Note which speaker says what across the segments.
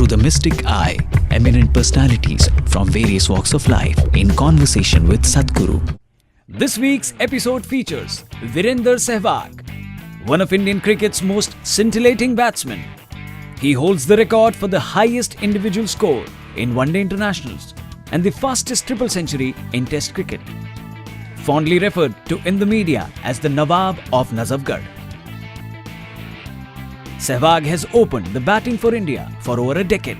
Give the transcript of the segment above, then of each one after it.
Speaker 1: through the mystic eye, eminent personalities from various walks of life in conversation with Sadhguru.
Speaker 2: This week's episode features Virender Sehwag, one of Indian cricket's most scintillating batsmen. He holds the record for the highest individual score in one-day internationals and the fastest triple century in Test cricket. Fondly referred to in the media as the Nawab of Nazafgarh. Sehwag has opened the batting for India for over a decade,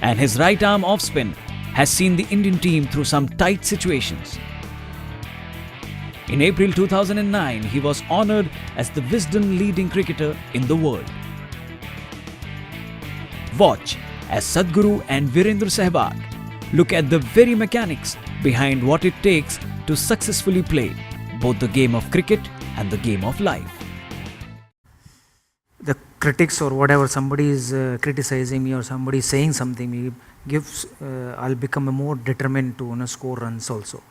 Speaker 2: and his right arm off spin has seen the Indian team through some tight situations. In April 2009, he was honoured as the Wisden leading cricketer in the world. Watch as Sadhguru and Virender Sehwag look at the very mechanics behind what it takes to successfully play both the game of cricket and the game of life.
Speaker 3: The critics or whatever, somebody is criticizing me or somebody is saying something, me gives, I'll become more determined to score runs also.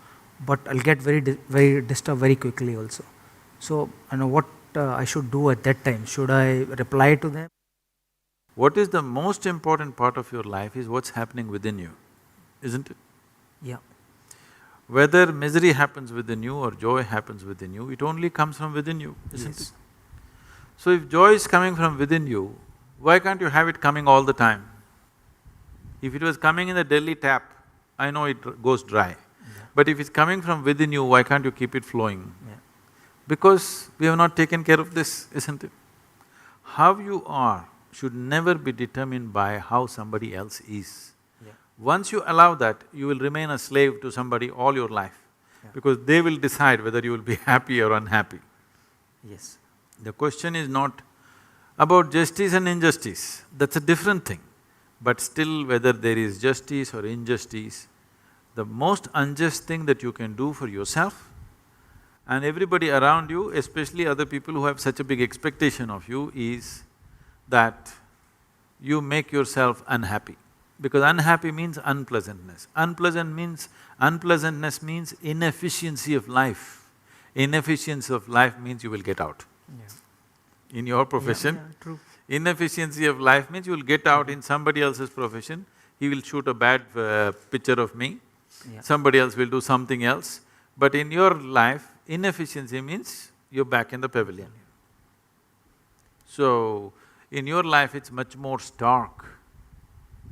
Speaker 3: But I'll get very disturbed very quickly also. So what I should do at that time? Should I reply to them?
Speaker 4: What is the most important part of your life is what's happening within you, isn't it?
Speaker 3: Yeah.
Speaker 4: Whether misery happens within you or joy happens within you, it only comes from within you, isn't it? So if joy is coming from within you, why can't you have it coming all the time? If it was coming in the Delhi tap, I know it goes dry. But if it's coming from within you, why can't you keep it flowing? Because we have not taken care of this, isn't it? How you are should never be determined by how somebody else is. Once you allow that, you will remain a slave to somebody all your life, because they will decide whether you will be happy or unhappy.
Speaker 3: Yes.
Speaker 4: The question is not about justice and injustice, that's a different thing. But still, whether there is justice or injustice, the most unjust thing that you can do for yourself and everybody around you, especially other people who have such a big expectation of you, is that you make yourself unhappy. Because unhappy means unpleasantness. Unpleasantness means inefficiency of life. Inefficiency of life means you will get out. In your profession,
Speaker 3: True.
Speaker 4: inefficiency of life means you will get out in somebody else's profession. He will shoot a bad picture of me, somebody else will do something else. But in your life, inefficiency means you're back in the pavilion. So, in your life it's much more stark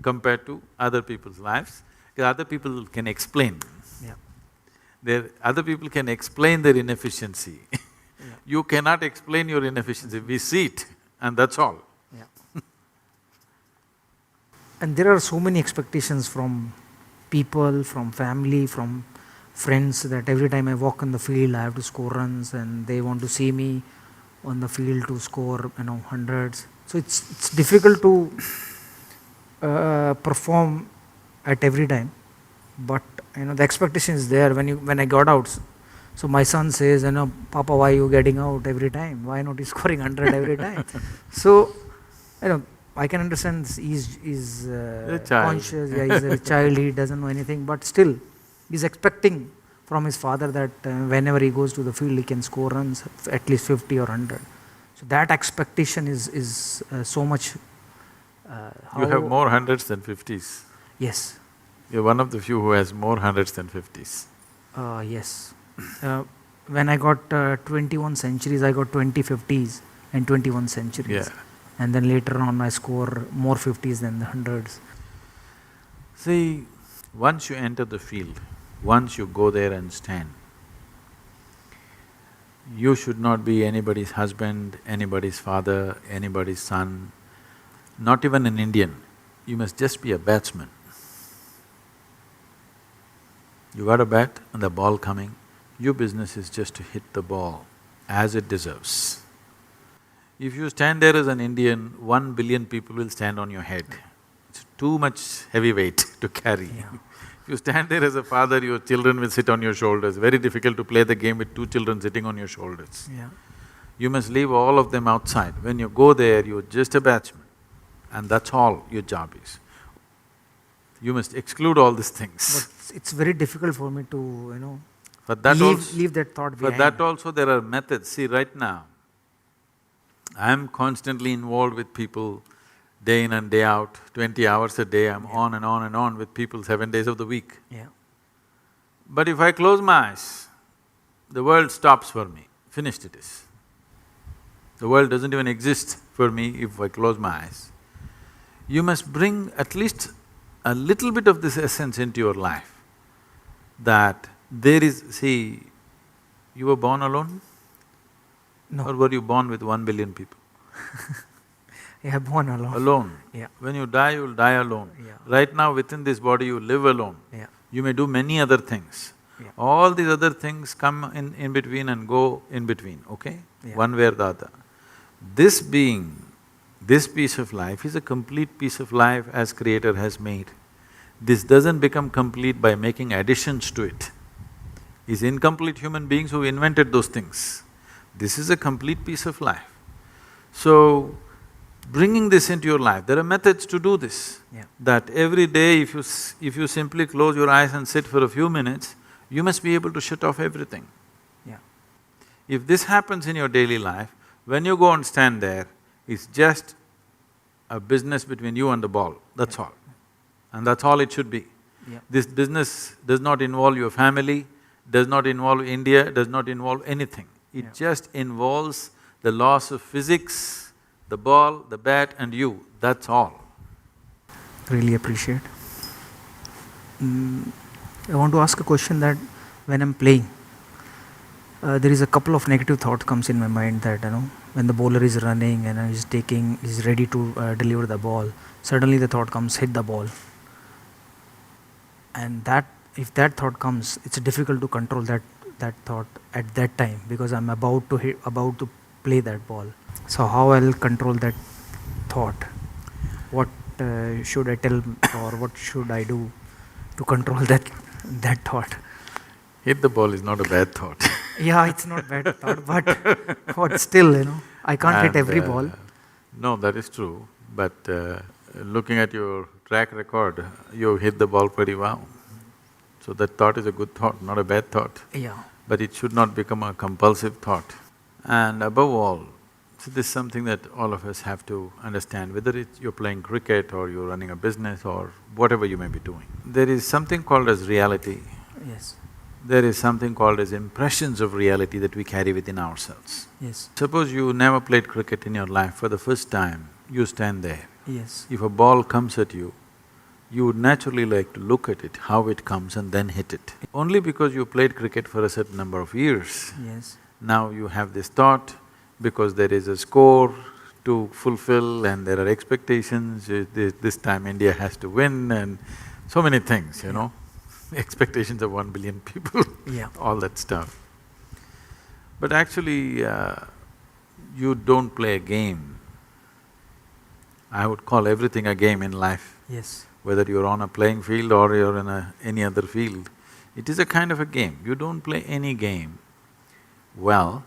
Speaker 4: compared to other people's lives, because other people can explain. Other people can explain their inefficiency. You cannot explain your inefficiency, we see it and that's all.
Speaker 3: And there are so many expectations from people, from family, from friends, that every time I walk on the field I have to score runs, and they want to see me on the field to score, hundreds. So it's difficult to perform at every time, but the expectation is there when I got out. So my son says, Papa, why are you getting out every time? Why not you scoring 100 every time? So, I can understand he's conscious, he's a child, he doesn't know anything, but still he's expecting from his father that whenever he goes to the field he can score runs, at least 50 or 100. So that expectation is so much…
Speaker 4: You have more hundreds than fifties.
Speaker 3: Yes.
Speaker 4: You're one of the few who has more hundreds than fifties.
Speaker 3: Yes. When I got 21 centuries, I got 20 50s and 21 centuries. And then later on I score more 50s than the hundreds.
Speaker 4: See, once you enter the field, once you go there and stand, you should not be anybody's husband, anybody's father, anybody's son, not even an Indian. You must just be a batsman. You got a bat and the ball coming, your business is just to hit the ball as it deserves. If you stand there as an Indian, 1 billion people will stand on your head. It's too much heavy weight to carry. If you stand there as a father, your children will sit on your shoulders. Very difficult to play the game with 2 children sitting on your shoulders. You must leave all of them outside. When you go there, you're just a batsman, and that's all your job is. You must exclude all these things.
Speaker 3: But it's very difficult for me to,
Speaker 4: For that
Speaker 3: leave that thought behind.
Speaker 4: For that also there are methods. See, right now, I am constantly involved with people day in and day out, 20 hours a day, I'm on and on and on with people 7 days of the week.
Speaker 3: Yeah.
Speaker 4: But if I close my eyes, the world stops for me, finished it is. The world doesn't even exist for me if I close my eyes. You must bring at least a little bit of this essence into your life, that there is… See, you were born alone?
Speaker 3: No.
Speaker 4: Or were you born with 1 billion people?
Speaker 3: Yeah, born alone.
Speaker 4: Alone.
Speaker 3: Yeah.
Speaker 4: When you die, you'll die alone.
Speaker 3: Yeah.
Speaker 4: Right now, within this body, you live alone.
Speaker 3: Yeah.
Speaker 4: You may do many other things.
Speaker 3: Yeah.
Speaker 4: All these other things come in between and go in between, okay?
Speaker 3: Yeah.
Speaker 4: One way or the other. This being, this piece of life is a complete piece of life as Creator has made. This doesn't become complete by making additions to it. It's incomplete human beings who invented those things. This is a complete piece of life. So, bringing this into your life, there are methods to do this.
Speaker 3: Yeah.
Speaker 4: That every day if you simply close your eyes and sit for a few minutes, you must be able to shut off everything.
Speaker 3: Yeah.
Speaker 4: If this happens in your daily life, when you go and stand there, it's just a business between you and the ball, that's all. And that's all it should be.
Speaker 3: Yeah.
Speaker 4: This business does not involve your family, does not involve India, does not involve anything. It just involves the laws of physics, the ball, the bat and you, that's all.
Speaker 3: Really appreciate. I want to ask a question that when I'm playing, there is a couple of negative thoughts comes in my mind that, when the bowler is running and he's ready to deliver the ball, suddenly the thought comes, hit the ball. And if that thought comes, it's difficult to control that thought at that time, because I'm about to play that ball. So how I'll control that thought? What should I tell or what should I do to control that thought?
Speaker 4: Hit the ball is not a bad thought.
Speaker 3: Yeah, it's not bad thought, but still, I can't hit every ball.
Speaker 4: No, that is true, but looking at your track record, you hit the ball pretty well. So that thought is a good thought, not a bad thought.
Speaker 3: Yeah.
Speaker 4: But it should not become a compulsive thought. And above all, so this is something that all of us have to understand, whether it's you're playing cricket or you're running a business or whatever you may be doing. There is something called as reality.
Speaker 3: Yes.
Speaker 4: There is something called as impressions of reality that we carry within ourselves.
Speaker 3: Yes.
Speaker 4: Suppose you never played cricket in your life, for the first time, you stand there.
Speaker 3: Yes.
Speaker 4: If a ball comes at you, you would naturally like to look at it, how it comes and then hit it. Only because you played cricket for a certain number of years,
Speaker 3: Yes.
Speaker 4: now you have this thought, because there is a score to fulfill and there are expectations, this time India has to win and so many things, expectations of 1 billion people,
Speaker 3: Yeah.
Speaker 4: all that stuff. But actually, you don't play a game. I would call everything a game in life.
Speaker 3: Yes.
Speaker 4: Whether you're on a playing field or you're in any other field, it is a kind of a game. You don't play any game well,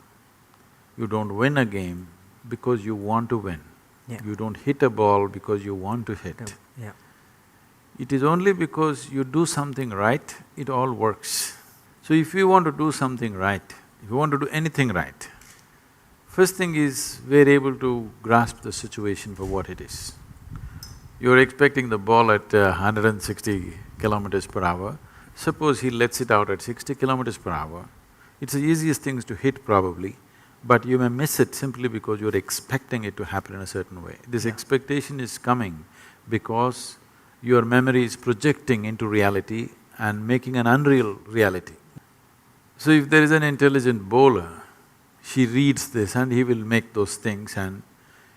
Speaker 4: you don't win a game because you want to win.
Speaker 3: Yeah.
Speaker 4: You don't hit a ball because you want to hit.
Speaker 3: Yeah.
Speaker 4: It is only because you do something right, it all works. So if you want to do something right, if you want to do anything right, first thing is we're able to grasp the situation for what it is. You're expecting the ball at 160 kilometers per hour. Suppose he lets it out at 60 kilometers per hour. It's the easiest things to hit probably, but you may miss it simply because you're expecting it to happen in a certain way. This expectation is coming because your memory is projecting into reality and making an unreal reality. So if there is an intelligent bowler, he reads this and he will make those things, and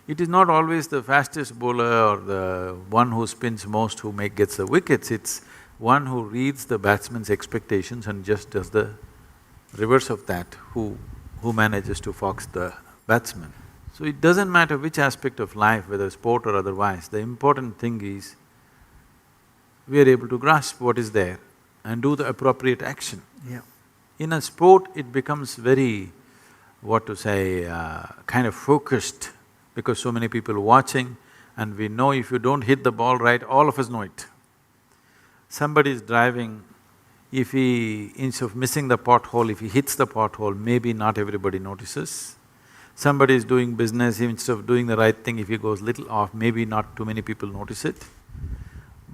Speaker 4: it is not always the fastest bowler or the one who spins most who gets the wickets, it's one who reads the batsman's expectations and just does the reverse of that, who manages to fox the batsman. So it doesn't matter which aspect of life, whether sport or otherwise, the important thing is we are able to grasp what is there and do the appropriate action.
Speaker 3: Yeah.
Speaker 4: In a sport, it becomes very, kind of focused, because so many people watching, and we know if you don't hit the ball right, all of us know it. Somebody is driving, if he, instead of missing the pothole, if he hits the pothole, maybe not everybody notices. Somebody is doing business, instead of doing the right thing, if he goes little off, maybe not too many people notice it.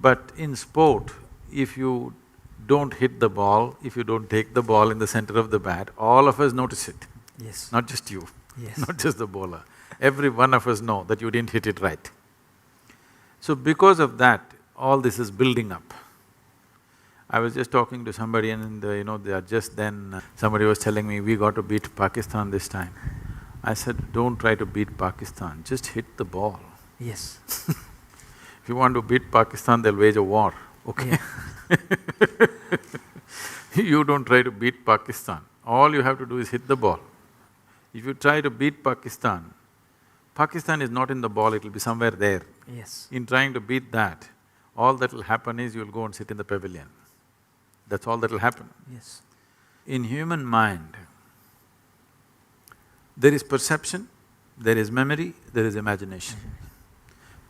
Speaker 4: But in sport, if you don't hit the ball, if you don't take the ball in the center of the bat, all of us notice it.
Speaker 3: Yes.
Speaker 4: Not just you,
Speaker 3: Yes.
Speaker 4: not just the bowler. Every one of us know that you didn't hit it right. So because of that, all this is building up. I was just talking to somebody and they are just then… somebody was telling me, we got to beat Pakistan this time. I said, don't try to beat Pakistan, just hit the ball.
Speaker 3: Yes.
Speaker 4: If you want to beat Pakistan, they'll wage a war, okay?
Speaker 3: Yeah.
Speaker 4: You don't try to beat Pakistan, all you have to do is hit the ball. If you try to beat Pakistan, Pakistan is not in the ball, it'll be somewhere there.
Speaker 3: Yes.
Speaker 4: In trying to beat that, all that'll happen is you'll go and sit in the pavilion. That's all that'll happen.
Speaker 3: Yes.
Speaker 4: In human mind, there is perception, there is memory, there is imagination.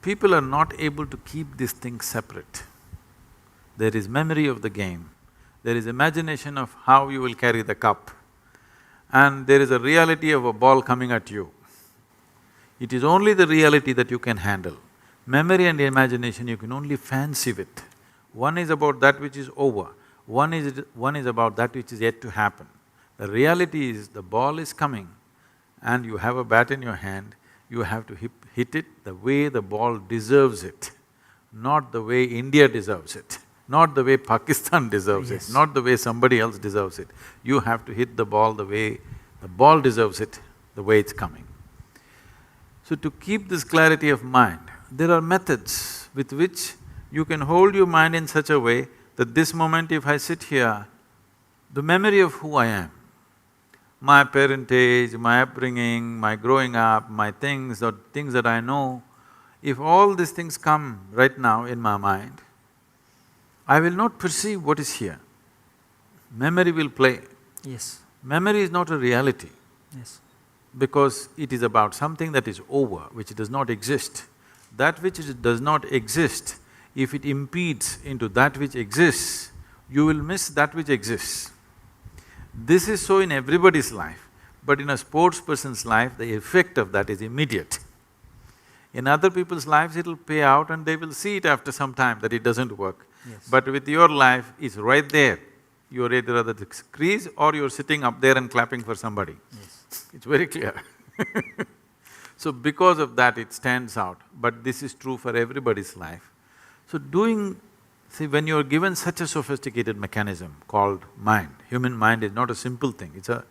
Speaker 4: People are not able to keep these things separate. There is memory of the game, there is imagination of how you will carry the cup, and there is a reality of a ball coming at you. It is only the reality that you can handle. Memory and imagination, you can only fancy with. One is about that which is over, one is about that which is yet to happen. The reality is the ball is coming and you have a bat in your hand, you have to hit it the way the ball deserves it, not the way India deserves it, not the way Pakistan deserves
Speaker 3: Yes.
Speaker 4: it, not the way somebody else deserves it. You have to hit the ball the way the ball deserves it, the way it's coming. So to keep this clarity of mind, there are methods with which you can hold your mind in such a way that this moment if I sit here, the memory of who I am, my parentage, my upbringing, my growing up, my things or things that I know, if all these things come right now in my mind, I will not perceive what is here. Memory will play.
Speaker 3: Yes.
Speaker 4: Memory is not a reality
Speaker 3: Yes.
Speaker 4: because it is about something that is over, which does not exist. That which does not exist, if it impedes into that which exists, you will miss that which exists. This is so in everybody's life, but in a sports person's life, the effect of that is immediate. In other people's lives, it'll pay out and they will see it after some time that it doesn't work.
Speaker 3: Yes.
Speaker 4: But with your life, it's right there. You're either at the crease or you're sitting up there and clapping for somebody.
Speaker 3: Yes.
Speaker 4: It's very clear. So because of that, it stands out, but this is true for everybody's life. So see, when you're given such a sophisticated mechanism called mind, human mind is not a simple thing, it's a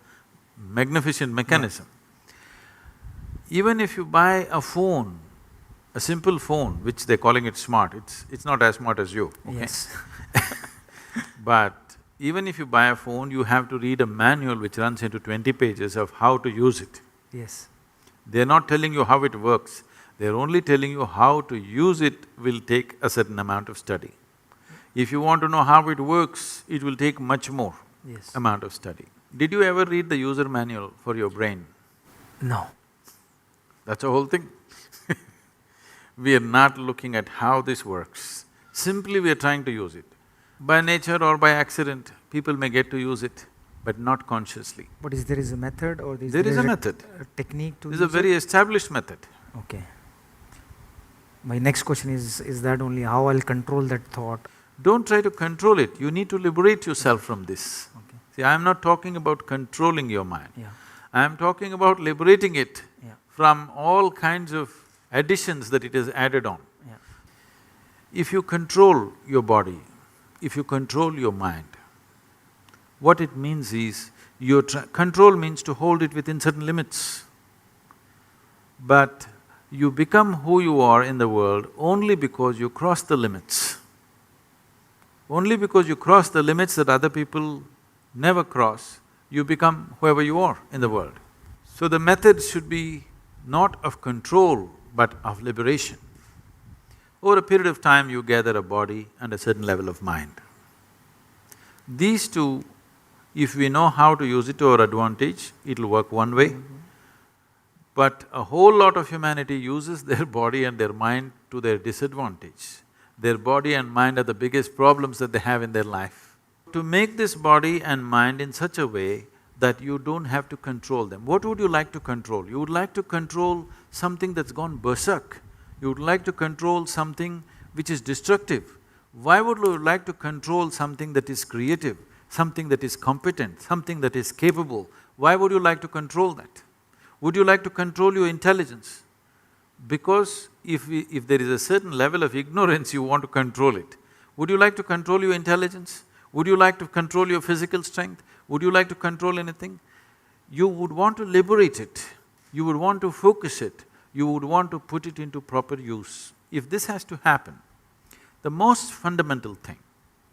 Speaker 4: magnificent mechanism. Yeah. Even if you buy a phone, a simple phone, which they're calling it smart, it's not as smart as you, okay?
Speaker 3: Yes.
Speaker 4: But even if you buy a phone, you have to read a manual which runs into 20 pages of how to use it.
Speaker 3: Yes.
Speaker 4: They're not telling you how it works, they're only telling you how to use it will take a certain amount of study. If you want to know how it works, it will take much more
Speaker 3: Yes.
Speaker 4: amount of study. Did you ever read the user manual for your brain?
Speaker 3: No.
Speaker 4: That's the whole thing. We are not looking at how this works, simply we are trying to use it. By nature or by accident, people may get to use it, but not consciously.
Speaker 3: But there is a method or
Speaker 4: There is a method.
Speaker 3: a technique to
Speaker 4: This is a
Speaker 3: use
Speaker 4: very
Speaker 3: it?
Speaker 4: established method.
Speaker 3: Okay. My next question is that only how I'll control that thought?
Speaker 4: Don't try to control it, you need to liberate yourself from this.
Speaker 3: Okay.
Speaker 4: See, I'm not talking about controlling your mind.
Speaker 3: Yeah.
Speaker 4: I'm talking about liberating it
Speaker 3: Yeah.
Speaker 4: from all kinds of additions that it has added on.
Speaker 3: Yeah.
Speaker 4: If you control your body, if you control your mind, what it means is, control means to hold it within certain limits. But you become who you are in the world only because you cross the limits. Only because you cross the limits that other people never cross, you become whoever you are in the world. So the method should be not of control, but of liberation. Over a period of time, you gather a body and a certain level of mind. These two, if we know how to use it to our advantage, it'll work one way. But a whole lot of humanity uses their body and their mind to their disadvantage. Their body and mind are the biggest problems that they have in their life. To make this body and mind in such a way that you don't have to control them. What would you like to control? You would like to control something that's gone berserk. You would like to control something which is destructive. Why would you like to control something that is creative, something that is competent, something that is capable? Why would you like to control that? Would you like to control your intelligence? Because if there is a certain level of ignorance, you want to control it. Would you like to control your intelligence? Would you like to control your physical strength? Would you like to control anything? You would want to liberate it, you would want to focus it, you would want to put it into proper use. If this has to happen, the most fundamental thing,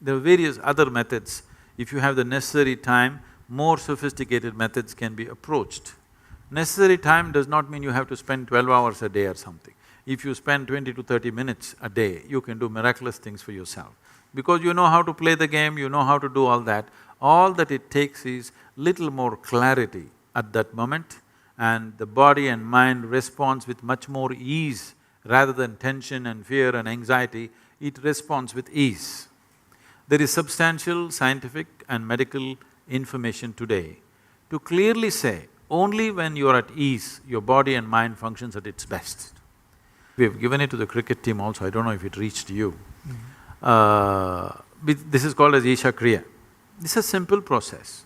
Speaker 4: there are various other methods. If you have the necessary time, more sophisticated methods can be approached. Necessary time does not mean you have to spend 12 hours a day or something. If you spend 20 to 30 minutes a day, you can do miraculous things for yourself. Because you know how to play the game, you know how to do all that it takes is little more clarity at that moment, and the body and mind responds with much more ease rather than tension and fear and anxiety, it responds with ease. There is substantial scientific and medical information today to clearly say, only when you are at ease, your body and mind functions at its best. We have given it to the cricket team also, I don't know if it reached you. This is called as Isha Kriya. This is a simple process.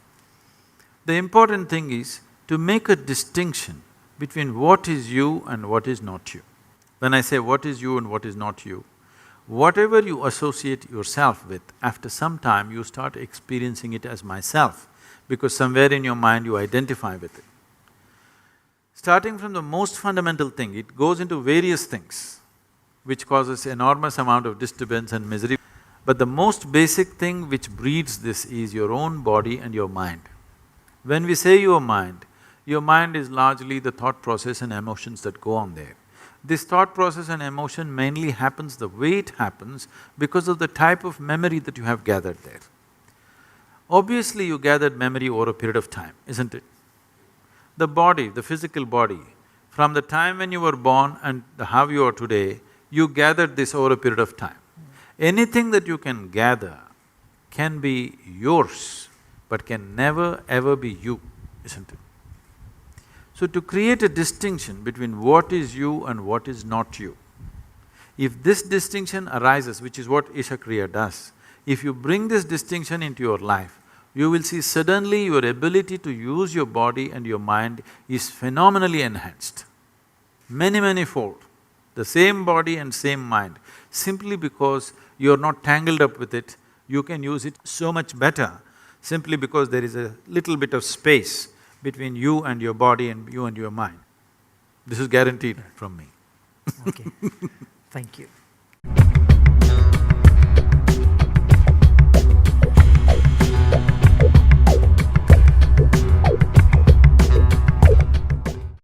Speaker 4: The important thing is to make a distinction between what is you and what is not you. When I say what is you and what is not you, whatever you associate yourself with, after some time you start experiencing it as myself, because somewhere in your mind you identify with it. Starting from the most fundamental thing, it goes into various things, which causes enormous amount of disturbance and misery. But the most basic thing which breeds this is your own body and your mind. When we say your mind is largely the thought process and emotions that go on there. This thought process and emotion mainly happens the way it happens because of the type of memory that you have gathered there. Obviously, you gathered memory over a period of time, isn't it? The body, the physical body, from the time when you were born and how you are today, you gathered this over a period of time. Anything that you can gather can be yours, but can never ever be you, isn't it? So to create a distinction between what is you and what is not you, if this distinction arises, which is what Isha Kriya does, if you bring this distinction into your life, you will see suddenly your ability to use your body and your mind is phenomenally enhanced, many fold. The same body and same mind, simply because you're not tangled up with it, you can use it so much better, simply because there is a little bit of space between you and your body and you and your mind. This is guaranteed from me.
Speaker 3: Okay, thank you.